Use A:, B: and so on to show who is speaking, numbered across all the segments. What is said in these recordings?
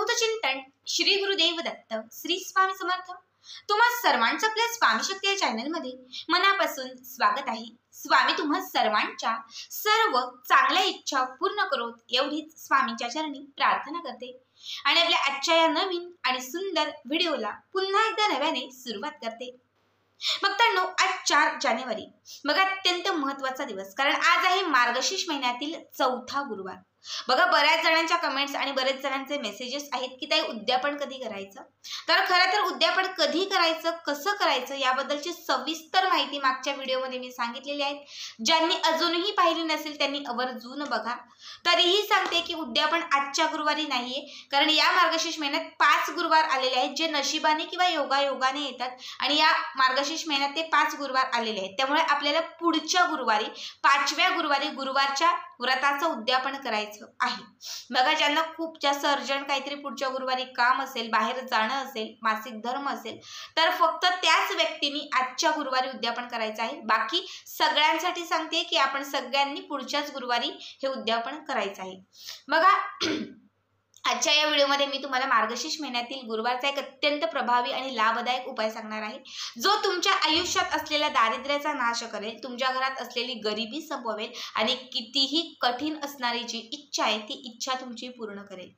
A: अवधूत चिंतन श्री गुरुदेव दत्त श्री स्वामी समर्थ। तुम्हा सर्वांचं आपल्या स्वामी शक्ती या चॅनल मध्ये मनापासून स्वागत आहे। स्वामी तुम्हा सर्वांच्या सर्व चांगल्या इच्छा पूर्ण करोत एवढीच स्वामींच्या चरणी प्रार्थना करते आणि आपल्या आजच्या या नवीन आणि सुंदर व्हिडिओला पुन्हा एकदा नव्याने सुरुवात करते। भक्तांनो, आज 4 जानेवारी बघा अत्यंत महत्त्वाचा दिवस, कारण आज आहे मार्गशीर्ष महिन्यातील चौथा गुरुवार। बघा बऱ्याच जणांच्या कमेंट्स आणि बरेच जणांचे मेसेजेस आहेत की ताई उद्यापन कधी करायचं। तर खरं तर उद्यापन कधी करायचं, कसं करायचं याबद्दलची सविस्तर माहिती मागच्या व्हिडिओमध्ये मी सांगितलेली आहे। ज्यांनी अजूनही पाहिली नसेल त्यांनी आवर्जून बघा। तरीही सांगते की उद्यापन आजच्या गुरुवारी नाहीये, कारण या मार्गशीर्ष महिन्यात 5 गुरुवार आलेले आहेत जे नशिबाने किंवा योगायोगाने येतात आणि या मार्गशीर्ष महिन्यात ते 5 गुरुवार आलेले आहेत। त्यामुळे आपल्याला पुढच्या गुरुवारी 5व्या गुरुवारी गुरुवारच्या व्रताचं उद्यापन करायचं आहे। बघा ज्यांना खूप जास्त अर्जंट काहीतरी पुढच्या गुरुवारी काम असेल, बाहेर जाणं असेल, मासिक धर्म असेल, तर फक्त त्याच व्यक्तींनी आजच्या गुरुवारी उद्यापन करायचं आहे। बाकी सगळ्यांसाठी सांगते की आपण सगळ्यांनी पुढच्याच गुरुवारी हे उद्यापन करायचं आहे। बघा आजच्या या व्हिडिओमध्ये मी तुम्हाला मार्गशीर्ष महिन्यातील गुरुवारचा एक अत्यंत प्रभावी आणि लाभदायक उपाय सांगणार आहे, जो तुमच्या आयुष्यात असलेल्या दारिद्र्याचा नाश करेल, तुमच्या घरात असलेली गरिबी संपवेल आणि कितीही कठीण असणारी जी इच्छा आहे ती इच्छा तुमची पूर्ण करेल।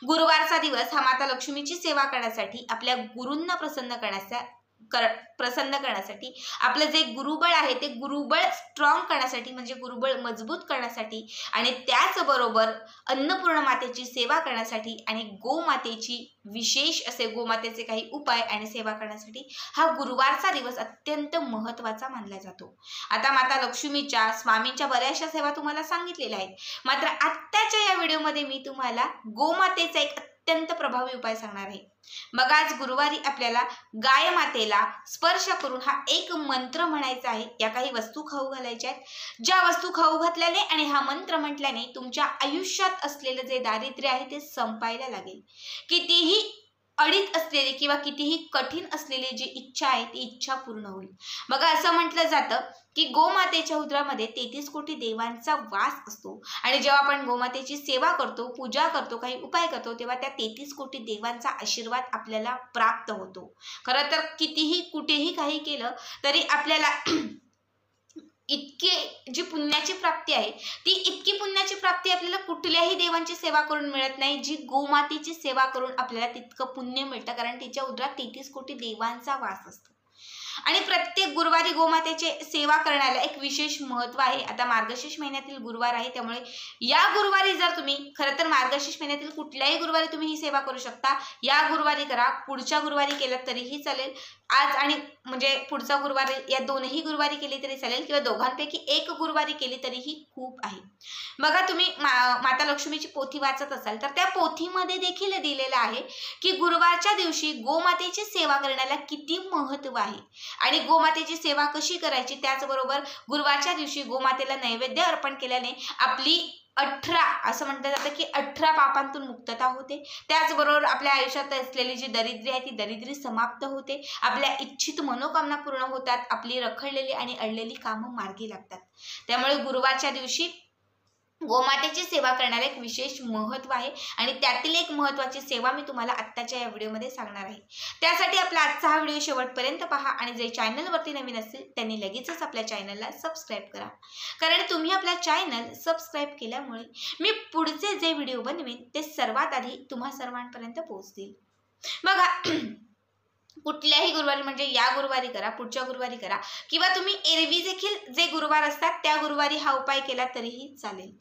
A: गुरुवारचा दिवस हा माता लक्ष्मीची सेवा करण्यासाठी, आपल्या गुरूंना प्रसन्न करण्यासाठी, आपलं जे गुरुबळ आहे ते गुरुबळ स्ट्रॉंग करण्यासाठी, म्हणजे गुरुबळ मजबूत करण्यासाठी आणि त्याचबरोबर अन्नपूर्ण मातेची सेवा करण्यासाठी आणि गोमातेची विशेष असे गोमातेचे काही उपाय आणि सेवा करण्यासाठी हा गुरुवारचा दिवस अत्यंत महत्त्वाचा मानला जातो। आता माता लक्ष्मीच्या, स्वामींच्या बऱ्याचशा सेवा तुम्हाला सांगितलेल्या आहेत, मात्र आत्ताच्या या व्हिडिओमध्ये मी तुम्हाला गोमातेचा एक अत्यंत प्रभावी उपाय सांगणार आहे। बघा आज गुरुवारी आपल्याला गाय मातेला स्पर्श करून हा एक मंत्र म्हणायचा आहे। या काही वस्तू खाऊ घालायच्या आहेत, ज्या वस्तू खाऊ घातल्याने आणि हा मंत्र म्हटल्याने तुमच्या आयुष्यात असलेलं जे दारिद्र्य आहे ते संपायला लागेल। कितीही अडीत असलेली किंवा कितीही कठीण असलेली जी इच्छा आहे ती इच्छा पूर्ण होईल। बघा असं म्हटलं जातं की गोमातेच्या उदरामध्ये 33 कोटी देवांचा वास असतो आणि जेव्हा आपण गोमातेची सेवा करतो, पूजा करतो, काही उपाय करतो, तेव्हा त्या 33 कोटी देवांचा आशीर्वाद आपल्याला प्राप्त होतो। खरं तर कितीही कुठेही काही केलं तरी आपल्याला इतकी जी पुण्याची प्राप्ती आहे ती इतकी पुण्याची प्राप्ती आपल्याला कुठल्याही देवांची सेवा करून मिळत नाही, जी गोमातेची सेवा करून आपल्याला तितकं पुण्य मिळतं, कारण तिच्या उदरात 33 कोटी देवांचा वास असतो। आणि प्रत्येक गुरुवारी गोमातेची सेवा करण्याला एक विशेष महत्त्व आहे। आता मार्गशीर्ष महिन्यातील गुरुवार आहे, त्यामुळे या गुरुवारी जर तुम्ही, खरं तर मार्गशीर्ष महिन्यातील कुठल्याही गुरुवारी तुम्ही ही सेवा करू शकता। या गुरुवारी करा, पुढच्या गुरुवारी केलं तरीही चालेल, आज आणि म्हणजे पुढचा गुरुवार या दोनही गुरुवारी केली तरी चालेल किंवा दोघांपैकी एक गुरुवारी केली तरीही खूप आहे। बघा तुम्ही माता लक्ष्मीची पोथी वाचत असाल तर त्या पोथीमध्ये देखील दिलेलं आहे की गुरुवारच्या दिवशी गोमातेची सेवा करण्याला किती महत्त्व आहे आणि गोमातेची सेवा कशी करायची। त्याचबरोबर गुरुवारच्या दिवशी गोमातेला नैवेद्य अर्पण केल्याने आपली 18 असं म्हटलं जातं की 18 पापांतून मुक्तता होते। त्याचबरोबर आपल्या आयुष्यात असलेली जी दरिद्री आहे ती दरिद्री समाप्त होते, आपल्या इच्छित मनोकामना पूर्ण होतात, आपली रखडलेली आणि अडलेली कामं मार्गी लागतात। त्यामुळे गुरुवारच्या दिवशी गोमातेची सेवा करण्याला एक विशेष महत्त्व आहे आणि त्यातील एक महत्त्वाची सेवा मी तुम्हाला आत्ताच्या या व्हिडिओमध्ये सांगणार आहे। त्यासाठी आपला आजचा हा व्हिडिओ शेवटपर्यंत पहा आणि जे चॅनलवरती नवीन असतील त्यांनी लगेचच आपल्या चॅनलला सबस्क्राईब करा, कारण तुम्ही आपला चॅनल सबस्क्राईब केल्यामुळे मी पुढचे जे व्हिडिओ बनवेन ते सर्वात आधी तुम्हा सर्वांपर्यंत पोहोचतील। बघा कुठल्याही गुरुवारी, म्हणजे या गुरुवारी करा, पुढच्या गुरुवारी करा किंवा तुम्ही एरवी देखील जे गुरुवार असतात त्या गुरुवारी हा उपाय केला तरीही चालेल।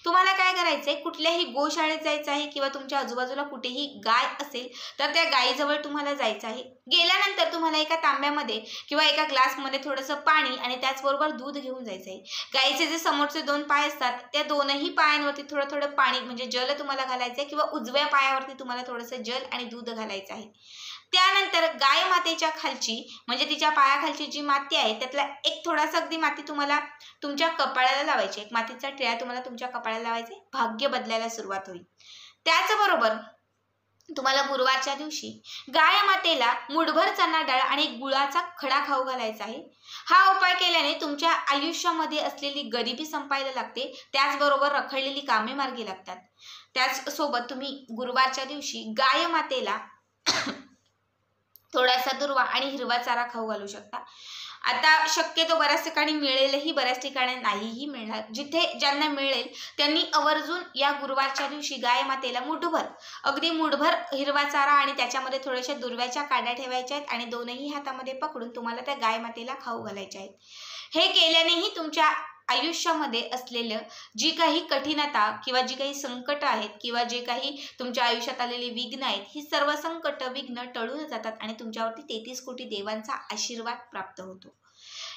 A: तुम्हाला काय करायचंय, कुठल्याही गोशाळेत जायचं आहे किंवा तुमच्या आजूबाजूला कुठेही गाय असेल तर त्या गायीजवळ तुम्हाला जायचं आहे। गेल्यानंतर तुम्हाला एका तांब्यामध्ये किंवा एका ग्लासमध्ये थोडंसं पाणी आणि त्याचबरोबर दूध घेऊन जायचं आहे। गायीचे जे समोरचे 2 पाय असतात त्या दोनही पायांवरती थोडं थोडं पाणी म्हणजे जल तुम्हाला घालायचं आहे किंवा उजव्या पायावरती तुम्हाला थोडंसं जल आणि दूध घालायचं आहे। त्यानंतर गाय मातेच्या खालची म्हणजे तिच्या पायाखालची जी माती आहे त्यातला एक थोडासा अगदी माती तुम्हाला तुमच्या कपाळाला लावायची, एक मातीचा टिळा तुम्हाला तुमच्या कपाळाला लावायचा, भाग्य बदलायला सुरुवात होईल। त्याचबरोबर तुम्हाला गुरुवारच्या दिवशी गाय मातेला मुठभर चणा डाळ आणि गुळाचा खडा खाऊ घालायचा आहे। हा उपाय केल्याने तुमच्या आयुष्यामध्ये असलेली गरिबी संपायला लागते, त्याचबरोबर रखडलेली कामे मार्गी लागतात। त्याचसोबत तुम्ही गुरुवारच्या दिवशी गाय मातेला थोडासा दुर्वा आणि हिरवा चारा खाऊ घालू शकता. आता शक्यतो बऱ्याच ठिकाणी मिळेलही, बऱ्याच ठिकाणी नाहीही मिळणार. जिथे ज्यांना मिळेल त्यांनी आवर्जून या गुरुवारच्या दिवशी गाय मातेला मुठभर, अगदी मुठभर हिरवा चारा आणि त्याच्यामध्ये थोड्याशा दुर्व्याच्या काड्या ठेवायच्या आहेत आणि दोनही हातामध्ये पकडून तुम्हाला त्या गाय मातेला खाऊ घालायच्या आहेत. हे केल्यानेही तुमच्या आयुष्यामध्ये असलेलं जी काही कठीणता किंवा जी काही संकट आहेत किंवा जे काही तुमच्या आयुष्यात आलेले विघ्न आहेत, ही सर्व संकट विघ्न टळून जातात आणि तुमच्यावरती 33 कोटी देवांचा आशीर्वाद प्राप्त होतो.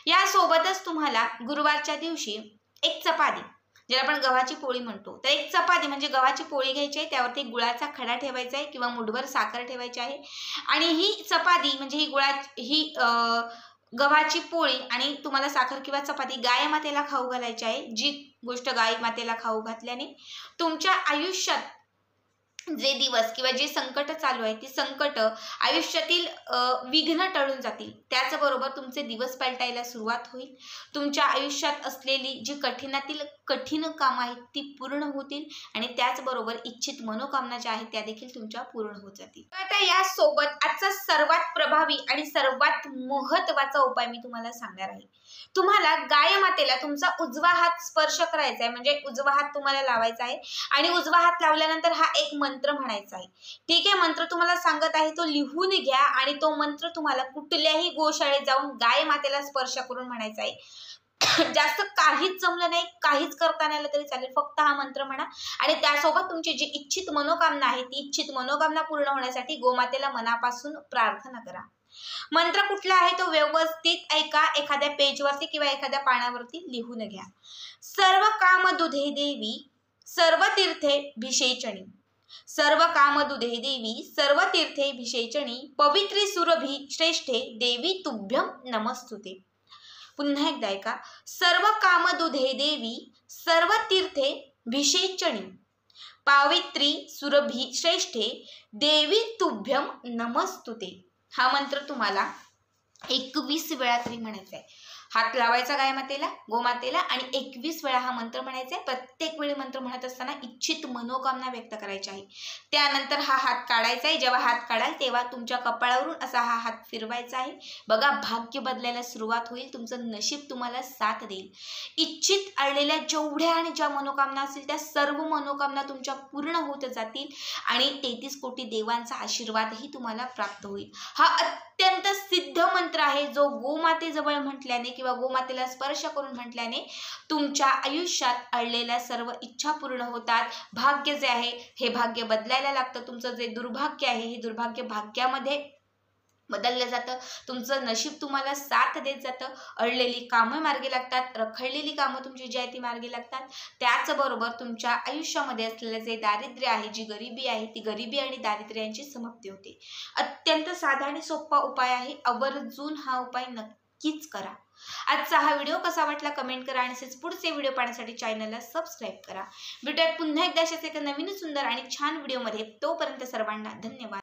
A: यासोबतच तुम्हाला गुरुवारच्या दिवशी एक चपाती, ज्याला आपण गव्हाची पोळी म्हणतो, तर एक चपाती म्हणजे गव्हाची पोळी घ्यायची आहे, त्यावरती गुळाचा खडा ठेवायचा आहे किंवा मुठभर साखर ठेवायची आहे आणि ही चपाती म्हणजे ही गव्हाची पोळी आणि तुम्हाला साखर किंवा चपाती गाय मातेला खाऊ घालायची आहे. जी गोष्ट गाय मातेला खाऊ घातल्याने तुमच्या आयुष्यात जे दिवस किंवा जे संकट चालू आहे ती संकट आयुष्यातील विघ्न टळून जातील. त्याचबरोबर तुमचे दिवस पलटायला सुरुवात होईल. तुमच्या आयुष्यात असलेली जी कठीण कामं आहेत ती पूर्ण होतील आणि त्याचबरोबर इच्छित मनोकामना ज्या आहेत त्या देखील तुमच्या पूर्ण होत जातील. आता यासोबत आजचा सर्वात प्रभावी आणि सर्वात महत्त्वाचा उपाय मी तुम्हाला सांगणार आहे. तुम्हाला गाय मातेला तुमचा उजवा हात स्पर्श करायचा आहे, म्हणजे उजवा हात तुम्हाला लावायचा आहे आणि उजवा हात लावल्यानंतर हा एक मंत्र म्हणायचा आहे. ठीक आहे, मंत्र तुम्हाला सांगत आहे तो लिहून घ्या आणि तो मंत्र तुम्हाला कुठल्याही गोशाळेत जाऊन गाय मातेला स्पर्श करून म्हणायचा आहे. जास्त काहीच जमलं नाही, काहीच करता नाही आलं तरी चालेल, फक्त हा मंत्र म्हणा आणि त्यासोबत तुमची जी इच्छित मनोकामना आहे ती इच्छित मनोकामना पूर्ण होण्यासाठी गोमातेला मनापासून प्रार्थना करा. मंत्र कुठला आहे तो व्यवस्थित ऐका, एखाद्या पेजवरती किंवा एखाद्या पानावरती लिहून घ्या. सर्व काम दुधे देवी सर्व तीर्थे भिषेचणी, सर्व काम दुधे देवी सर्व तीर्थे भिषेचणी, पवित्री सुरभी श्रेष्ठे देवी तुभ्यम नमस्तुते. पुन्हा एकदा ऐका. सर्व काम दुधे देवी सर्व तीर्थे भिषेचणी, पावित्री सुरभी श्रेष्ठे देवी तुभ्यम नमस्तुते. हा मंत्र तुम्हाला 21 वेळा तरी म्हणायचा आहे. हात लावायचा गाय मातेला, गोमातेला आणि 21 वेळा हा मंत्र म्हणायचा आहे. प्रत्येक वेळी मंत्र म्हणत असताना इच्छित मनोकामना व्यक्त करायची आहे. त्यानंतर हा हात काढायचा आहे. जेव्हा हात काढाल तेव्हा तुमच्या कपाळावरून असा हा हात फिरवायचा आहे. बघा, भाग्य बदलायला सुरुवात होईल. तुमचं नशीब तुम्हाला साथ देईल. इच्छित आलेल्या जेवढ्या आणि ज्या मनोकामना असतील त्या सर्व मनोकामना तुमच्या पूर्ण होत जातील आणि 33 कोटी देवांचा आशीर्वादही तुम्हाला प्राप्त होईल. हा अत्यंत सिद्ध मंत्र आहे जो गोमातेजवळ म्हटल्याने किंवा गोमातेला स्पर्श करून म्हटल्याने तुमच्या आयुष्यात अडलेल्या सर्व इच्छा पूर्ण होतात. भाग्य जे आहे हे भाग्य बदलायला लागतं. तुमचं जे दुर्भाग्य आहे हे दुर्भाग्य भाग्यामध्ये बदललं जातं. तुमचं नशीब तुम्हाला साथ देत जातं. अडलेली कामं मार्गी लागतात, रखडलेली कामं तुमची जी आहे ती मार्गी लागतात. त्याचबरोबर तुमच्या आयुष्यामध्ये असलेलं जे दारिद्र्य आहे, जी गरिबी आहे, ती गरिबी आणि दारिद्र्य यांची समाप्ती होते. अत्यंत साधा आणि सोपा उपाय आहे. आवर्जून हा उपाय नक्कीच करा. आजचा हा व्हिडिओ कसा वाटला कमेंट करा आणि असेच पुढचे व्हिडिओ पाहण्यासाठी चॅनलला सबस्क्राईब करा. भेटूयात पुन्हा एकदा अशाच एका नवीन सुंदर आणि छान व्हिडिओमध्ये. तोपर्यंत सर्वांना धन्यवाद.